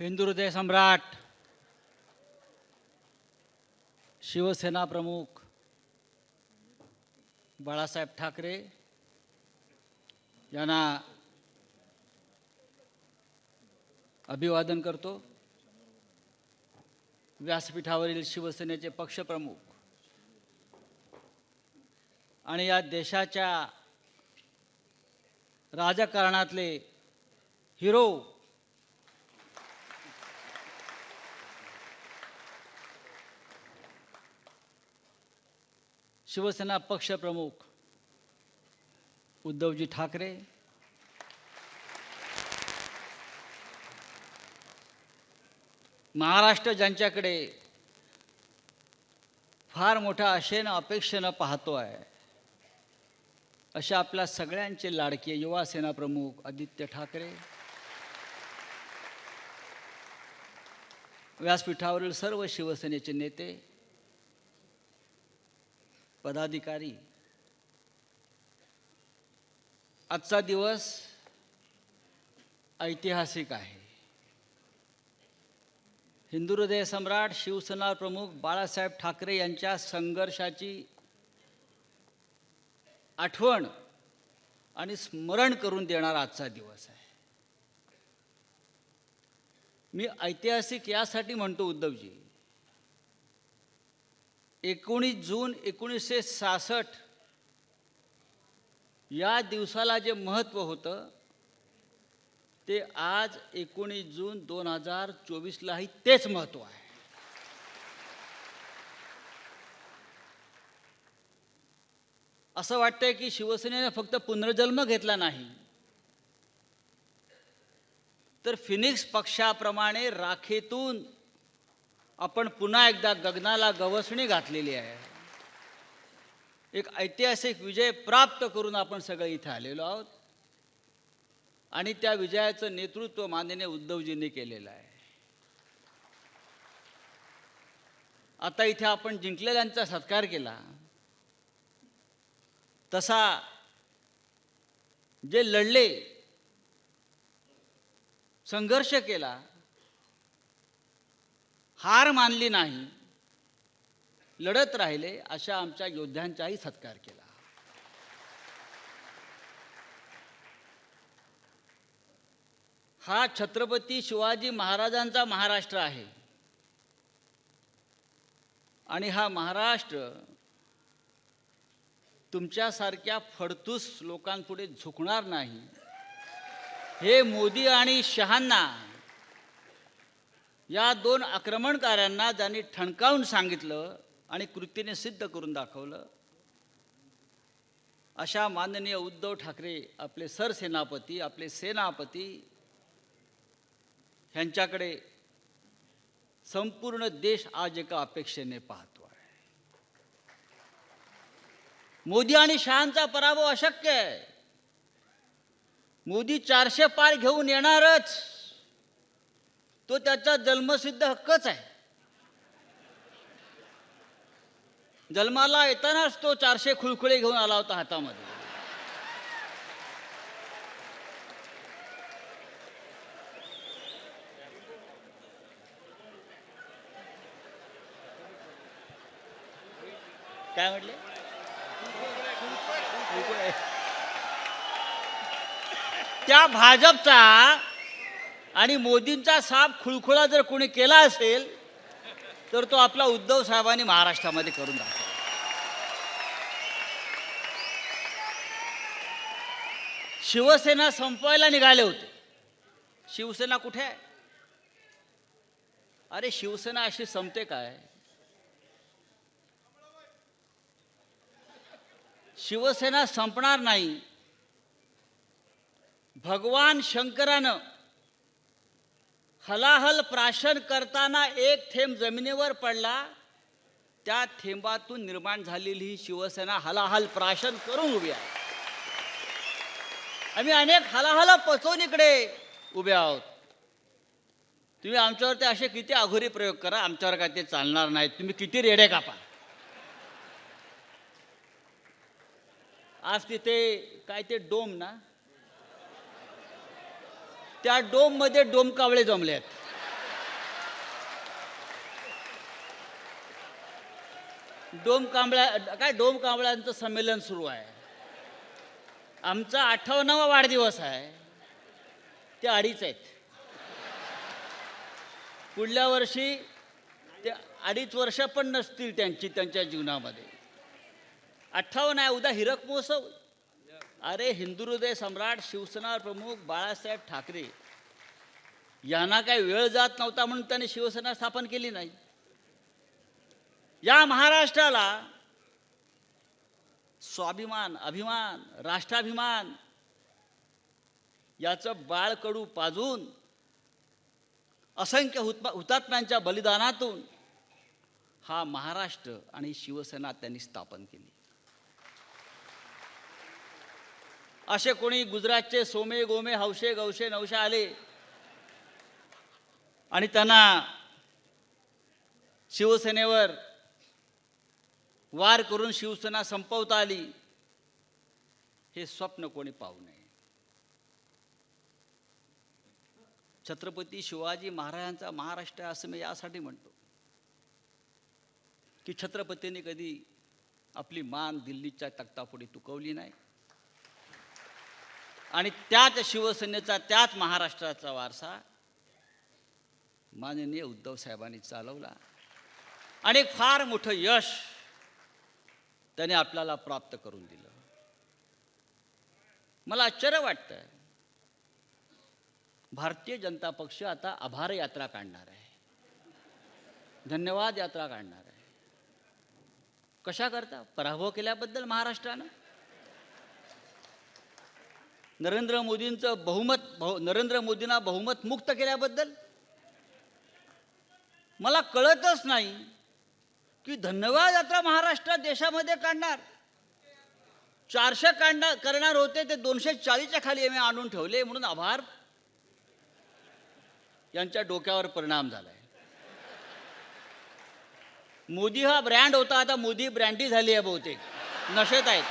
हिंदू हृदय सम्राट शिवसेना प्रमुख बाळासाहेब ठाकरे यांना अभिवादन करतो. व्यासपीठावरील शिवसेनेचे पक्षप्रमुख आणि या देशाच्या राजकारणातले हिरो शिवसेना पक्षप्रमुख उद्धवजी ठाकरे, महाराष्ट्र ज्यांच्याकडे फार मोठ्या आशेनं अपेक्षेनं पाहतो आहे, अशा आपल्या सगळ्यांचे लाडके युवा सेना प्रमुख आदित्य ठाकरे, व्यासपीठावरील सर्व शिवसेनेचे नेते, पदाधिकारी, आजचा दिवस ऐतिहासिक आहे. हिंदू हृदय सम्राट शिवसेना प्रमुख बाळासाहेब ठाकरे यांच्या संघर्षाची आठवण आणि स्मरण करून देणारा आजचा दिवस आहे. मी ऐतिहासिक यासाठी म्हणतो उद्धवजी, 19 जून 1966 या दिवसाला जे महत्त्व होतं ते आज 19 जून 2024लाही तेच महत्त्व आहे. असं वाटतंय की शिवसेनेने फक्त पुनर्जन्म घेतला नाही, तर फिनिक्स पक्षाप्रमाणे राखेतून आपण पुन्हा एकदा गगनाला गवसणी घातलेली आहे. एक ऐतिहासिक विजय प्राप्त करून आपण सगळे इथे आलेलो आहोत आणि त्या विजयाचं नेतृत्व माननीय उद्धवजींनी केलेलं आहे. आता इथे आपण जिंकलेल्यांचा सत्कार केला, तसा जे लढले, संघर्ष केला, हार मानली नाही, लढत राहिले, अशा आमच्या योद्ध्यांचाही सत्कार केला. हा छत्रपती शिवाजी महाराजांचा महाराष्ट्र आहे आणि हा महाराष्ट्र तुमच्यासारख्या फडतूस लोकांपुढे झुकणार नाही, हे मोदी आणि शहांना, या दोन आक्रमणकारांना ज्यांनी ठणकावून सांगितलं आणि कृतीने सिद्ध करून दाखवलं, अशा माननीय उद्धव ठाकरे आपले सरसेनापती, आपले सेनापती, ह्यांच्याकडे संपूर्ण देश आज एका अपेक्षेने पाहतो आहे. मोदी आणि शहांचा पराभव अशक्य आहे. मोदी 400 पार घेऊन येणारच, तो त्याचा जन्मसिद्ध हक्कच आहे. जन्माला येतानाच तो 400 खुळखुळे घेऊन आला होता हातामध्ये. काय म्हटले? त्या भाजपचा आणि मोदींचा साप खुळखुळा जर कोणी केला असेल तर तो आपला उद्धव साहेबांनी महाराष्ट्रामध्ये करून दाखवला. शिवसेना संपवायला निघाले होते. शिवसेना कुठे आहे? अरे शिवसेना अशी संपते काय? शिवसेना संपणार नाही. भगवान शंकरानं हलाहल प्राशन करताना एक थेंब जमिनीवर पडला, त्या थेंबातून निर्माण झालेली ही शिवसेना हलाहल प्राशन करून उभी आहे. आम्ही अनेक हलाहल पचवून इकडे उभे आहोत. तुम्ही आमच्यावरती असे किती अघोरी प्रयोग करा, आमच्यावर काय ते चालणार नाहीत. तुम्ही किती रेडे कापा. आज तिथे काय ते डोम ना, त्या डोममध्ये डोमकावळे जमले आहेत. डोम कांबळ्यांचं संमेलन सुरू आहे. आमचा 58वा वाढदिवस आहे. ते 2.5 आहेत. पुढल्या वर्षी ते 2.5 वर्ष पण नसतील त्यांच्या जीवनामध्ये. 58 आहे. उद्या हिरक महोत्सव. अरे हिंदुहृदय सम्राट शिवसेना प्रमुख बाळासाहेब ठाकरे यांना काही वेळ जात नव्हता म्हणून त्यांनी शिवसेना स्थापन केली नाही. या महाराष्ट्राला स्वाभिमान, अभिमान, राष्ट्राभिमान याचं बाळकडू पाजून असंख्य हुतात्म्यांच्या बलिदानातून हा महाराष्ट्र आणि शिवसेना त्यांनी स्थापन केली. असे कोणी गुजरातचे सोमे गोमे हौशे गौशे नवशे आले आणि त्यांना शिवसेनेवर वार करून शिवसेना संपवता आली, हे स्वप्न कोणी पाहू नये. छत्रपती शिवाजी महाराजांचा महाराष्ट्र असं मी यासाठी म्हणतो की छत्रपतींनी कधी आपली मान दिल्लीच्या तख्तापुढे तुकवली नाही आणि त्याच शिवसेनेचा, त्याच महाराष्ट्राचा वारसा माननीय उद्धव साहेबांनी चालवला आणि फार मोठं यश त्याने आपल्याला प्राप्त करून दिलं. मला आश्चर्य वाटतं, भारतीय जनता पक्ष आता आभार यात्रा काढणार आहे, धन्यवाद यात्रा काढणार आहे. कशा करता? पराभव केल्याबद्दल महाराष्ट्रानं. नरेंद्र मोदींना बहुमत मुक्त केल्याबद्दल. मला कळतच नाही की धन्यवाद यात्रा महाराष्ट्रात देशामध्ये काढणार. 400 करणार होते ते 240च्या खाली आम्ही आणून ठेवले म्हणून आभार यांच्या डोक्यावर परिणाम झालाय. मोदी हा ब्रँड होता, आता मोदी ब्रँडी झाली आहे, बहुतेक नशेत आहेत.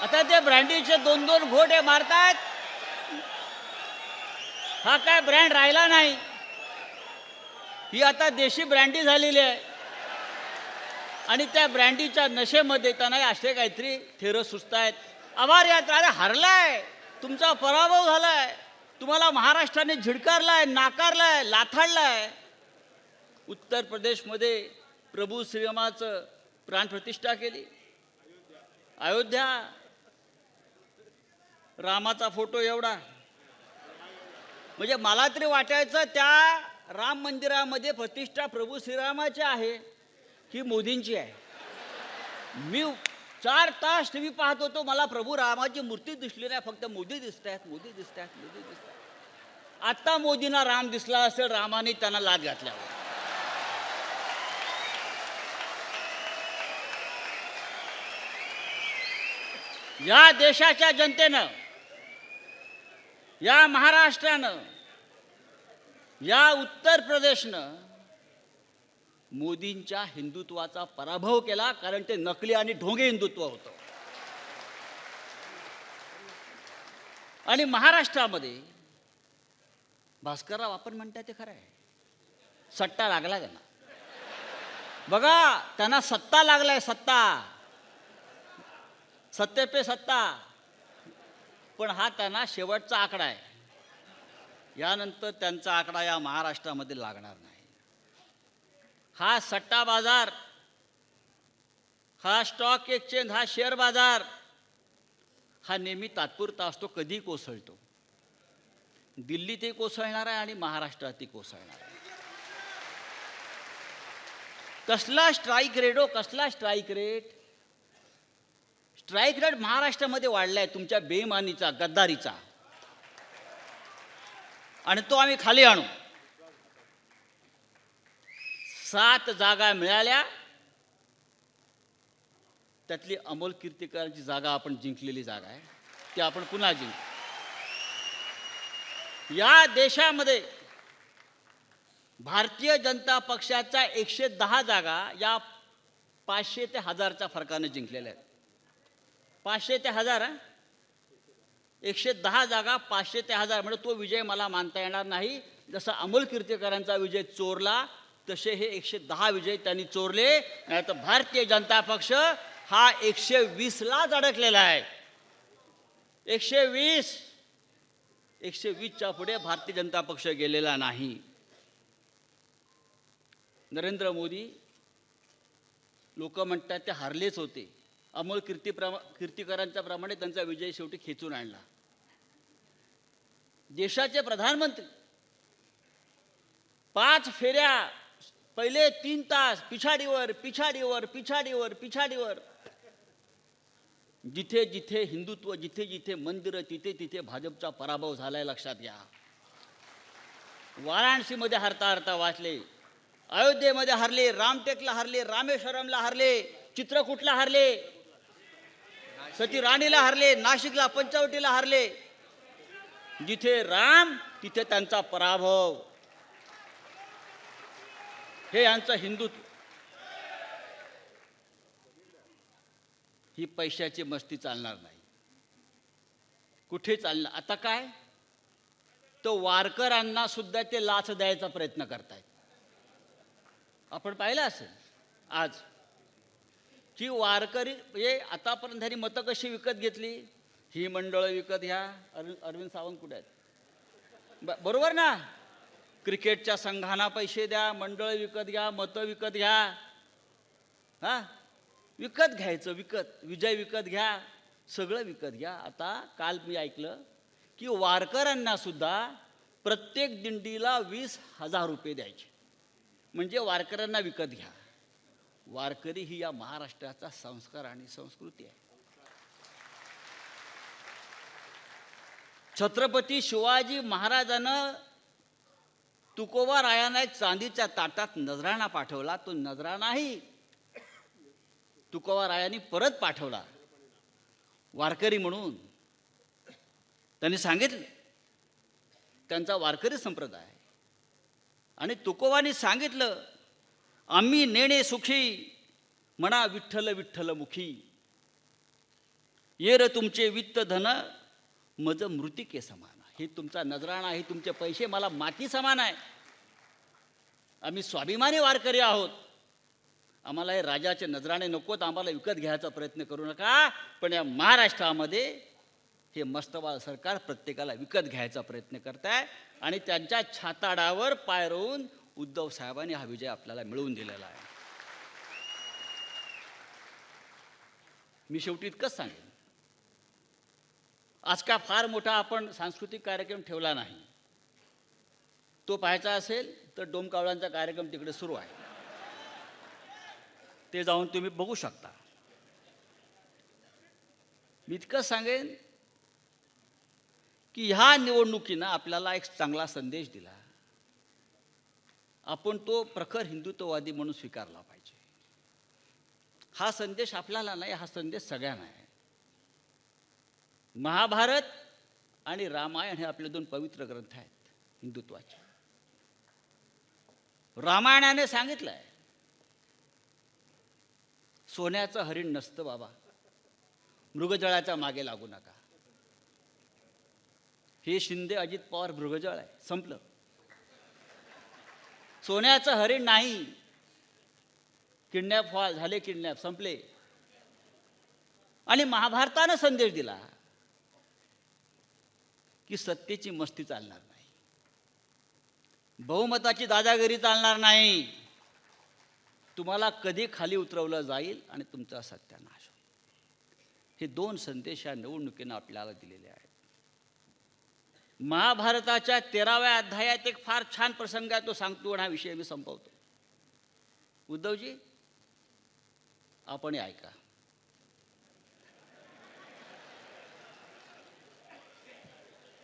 आता ते ब्रँडीचे 2-2 घोटे मारतायत. हा काय ब्रँड राहिला नाही, ही आता देशी ब्रँडी झालेली आहे आणि त्या ब्रँडीच्या नशेमध्ये त्यांना असे काहीतरी थेरं सुचतायत. आभार यात्रा. अरे हरलाय, तुमचा पराभव झालाय, तुम्हाला महाराष्ट्राने झिडकारलाय, नाकारलाय, लाथाडलाय. उत्तर प्रदेशमध्ये प्रभू श्रीरामाचं प्राणप्रतिष्ठा केली. अयोध्या, रामाचा फोटो एवढा. म्हणजे मला तरी वाटायचं त्या राम मंदिरामध्ये प्रतिष्ठा प्रभू श्रीरामाची आहे की मोदींची आहे. मी 4 तास टीव्ही पाहत होतो, मला प्रभू रामाची मूर्ती दिसली नाही, फक्त मोदी दिसत आहेत, मोदी दिसत आहेत, मोदी दिसत आहेत. आता मोदींना राम दिसला असेल, रामाने त्यांना लाद घातल्यावर. या देशाच्या जनतेनं, या महाराष्ट्रानं, या उत्तर प्रदेशनं मोदींच्या हिंदुत्वाचा पराभव केला, कारण ते नकली आणि ढोंगे हिंदुत्व होतं. आणि महाराष्ट्रामध्ये भास्करराव आपण म्हणताय ते खरं आहे, सट्टा लागला त्यांना. बघा, त्यांना सत्ता लागलाय, सत्ता, सत्ते पे सत्ता. पण हा त्यांना शेवटचा आकडा आहे. यानंतर त्यांचा आकडा या महाराष्ट्रामध्ये लागणार नाही. हा सट्टा बाजार, हा स्टॉक एक्सचेंज, हा शेअर बाजार, हा नेहमी तात्पुरता असतो, कधी कोसळतो. दिल्लीतही कोसळणार आहे आणि महाराष्ट्रातही कोसळणार आहे. कसला स्ट्राईक रेट हो, कसला स्ट्राईक रेट. स्ट्राईक रेट महाराष्ट्रामध्ये वाढलाय तुमच्या बेईमानीचा, गद्दारीचा, आणि तो आम्ही खाली आणू. 7 जागा मिळाल्या, त्यातली अमोल कीर्तीकरांची जागा आपण जिंकलेली जागा आहे, ती आपण पुन्हा जिंकू. या देशामध्ये भारतीय जनता पक्षाच्या 110 जागा या 500 ते 1000च्या फरकाने जिंकलेल्या आहेत. 500 ते 1000 हा 110 जागा 500 ते 1000 म्हणजे तो विजय मला मानता येणार नाही. जसा अमोल कीर्तीकरांचा विजय चोरला तसे हे 110 विजय त्यांनी चोरले. नाही तर भारतीय जनता पक्ष हा 120लाच अडकलेला आहे. 120च्या पुढे भारतीय जनता पक्ष गेलेला नाही. नरेंद्र मोदी लोक म्हणतात ते हारलेच होते. अमोल कीर्तीकरांच्या प्रमाणे त्यांचा विजय शेवटी खेचून आणला. देशाचे प्रधानमंत्री 5 फेऱ्या पहिले 3 तास पिछाडीवर पिछाडीवर पिछाडीवर पिछाडीवर, जिथे जिथे हिंदुत्व, जिथे जिथे मंदिरं, तिथे तिथे भाजपचा पराभव झालाय लक्षात घ्या. वाराणसीमध्ये हरता हरता वाचले, अयोध्येमध्ये हरले, रामटेकला हरले, रामेश्वरमला हरले, चित्रकूटला हरले, सती राणीला हरले, नाशिकला पंचवटीला हरले. जिथे राम तिथे त्यांचा पराभव. हे यांचं हिंदुत्व. ही पैशाची मस्ती चालणार नाही, कुठे चालणार. आता काय तो वारकऱ्यांना सुद्धा ते लाच द्यायचा प्रयत्न करतायत. आपण पाहिलं असेल आज की वारकरी म्हणजे आतापर्यंत त्यांनी मतं कशी विकत घेतली. ही मंडळं विकत घ्या. अरविंद सावंत कुठे आहेत? बरोबर ना. क्रिकेटच्या संघांना पैसे द्या, मंडळ विकत घ्या, मतं विकत घ्या. हां, विकत घ्यायचं, विकत विजय विकत घ्या, सगळं विकत घ्या. आता काल मी ऐकलं की वारकऱ्यांना सुद्धा प्रत्येक दिंडीला 20,000 रुपये द्यायचे, म्हणजे वारकऱ्यांना विकत घ्या. वारकरी ही या महाराष्ट्राचा संस्कार आणि संस्कृती आहे. छत्रपती शिवाजी महाराजांना तुकोबा रायाने एक चांदीच्या ताटात नजराणा पाठवला. तो नजराणाही तुकोबा रायांनी परत पाठवला वारकरी म्हणून. त्यांनी सांगितले त्यांचा वारकरी संप्रदाय. आणि तुकोबांनी सांगितलं, आम्ही नेणे सुखी म्हणा विठ्ठल विठ्ठल मुखी, ये र तुमचे वित्त धन मज मृतिके समान. हे तुमचा नजराणा, हे तुमचे पैसे मला माती समान आहे. आम्ही स्वाभिमानी वारकरी आहोत. आम्हाला हे राजाचे नजराणे नकोत, आम्हाला विकत घ्यायचा प्रयत्न करू नका. पण या महाराष्ट्रामध्ये हे मस्तवाल सरकार प्रत्येकाला विकत घ्यायचा प्रयत्न करत आहे. आणि त्यांच्या छाताडावर पाय रोवून उद्धव साहेबांनी हा विजय आपल्याला मिळवून दिलेला आहे. मी शेवटी इतकंच सांगेन, आज का फार मोठा आपण सांस्कृतिक कार्यक्रम ठेवला नाही. तो पाहायचा असेल तर डोमकावळ्यांचा कार्यक्रम तिकडे सुरू आहे, ते जाऊन तुम्ही बघू शकता. मी इतकंच सांगेन की ह्या निवडणुकीनं आपल्याला एक चांगला संदेश दिला. आपण तो प्रखर हिंदुत्ववादी म्हणून स्वीकारला पाहिजे. हा संदेश आपल्याला नाही, हा संदेश सगळ्यांना आहे. महाभारत आणि रामायण हे आपले 2 पवित्र ग्रंथ आहेत हिंदुत्वाचे. रामायणाने सांगितलं आहे, सोन्याचं हरिण नसतं बाबा, मृगजळाच्या मागे लागू नका. हे शिंदे अजित पवार मृगजळ आहे, संपलं. सोन्याचं हरिण नाही. किडनॅप झाले, किडनॅप संपले. आणि महाभारतानं संदेश दिला की सत्तेची मस्ती चालणार नाही, बहुमताची दादागिरी चालणार नाही. तुम्हाला कधी खाली उतरवलं जाईल आणि तुमचा सत्यानाश होईल. हे 2 संदेश या निवडणुकीनं आपल्याला दिलेले आहेत. महाभारताच्या 13व्या अध्यायात एक फार छान प्रसंग आहे, तो सांगतो आणि हा विषय मी संपवतो. उद्धवजी आपण ऐका.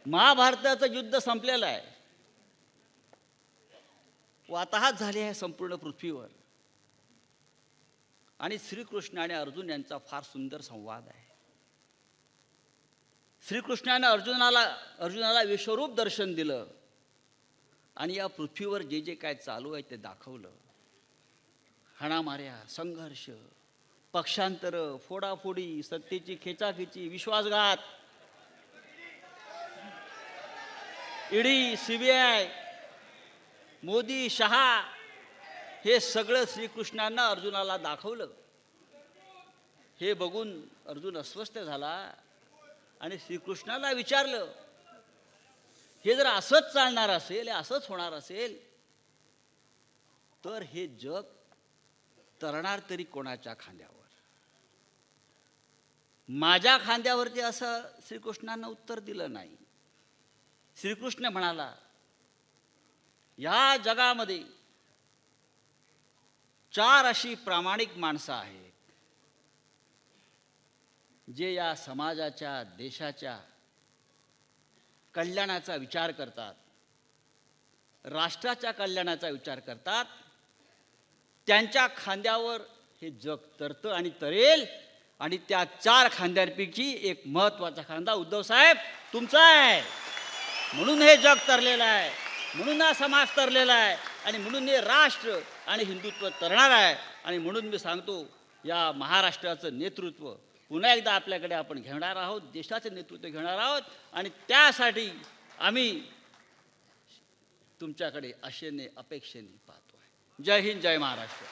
महाभारताचं युद्ध संपलेलं आहे, वाताहत झाले आहे संपूर्ण पृथ्वीवर. आणि श्रीकृष्ण आणि अर्जुन यांचा फार सुंदर संवाद आहे. श्रीकृष्णाने अर्जुनाला विश्वरूप दर्शन दिलं आणि या पृथ्वीवर जे जे काय चालू आहे ते दाखवलं. हाणामाऱ्या, संघर्ष, पक्षांतर, फोडाफोडी, सत्तेची खेचाखेची, विश्वासघात, ईडी, सीबीआय, मोदी, शहा, हे सगळं श्रीकृष्णांना अर्जुनाला दाखवलं. हे बघून अर्जुन अस्वस्थ झाला आणि श्रीकृष्णाला विचारलं, हे जर असंच चालणार असेल, असंच होणार असेल, तर हे जग तरणार तरी कोणाच्या खांद्यावर? माझ्या खांद्यावरती असं श्रीकृष्णानं उत्तर दिलं नाही. श्रीकृष्ण म्हणाला, या जगामध्ये 4 अशी प्रामाणिक माणसं आहेत जे या समाजाच्या, देशाच्या कल्याणाचा विचार करतात, राष्ट्राच्या कल्याणाचा विचार करतात. त्यांच्या खांद्यावर हे जग तरतं आणि तरेल. आणि त्या 4 खांद्यांपैकी एक महत्त्वाचा खांदा उद्धव साहेब तुमचा आहे. म्हणून हे जग तरलेलं आहे, म्हणून हा समाज तरलेला आहे, आणि म्हणून हे राष्ट्र आणि हिंदुत्व तरणार आहे. आणि म्हणून मी सांगतो, या महाराष्ट्राचं नेतृत्व पुन्हा एकदा आपल्याकडे आपण घेणार आहोत, देशाचं नेतृत्व घेणार आहोत. आणि त्यासाठी आम्ही तुमच्याकडे आशेने, अपेक्षेने पाहतो आहे. जय हिंद, जय महाराष्ट्र.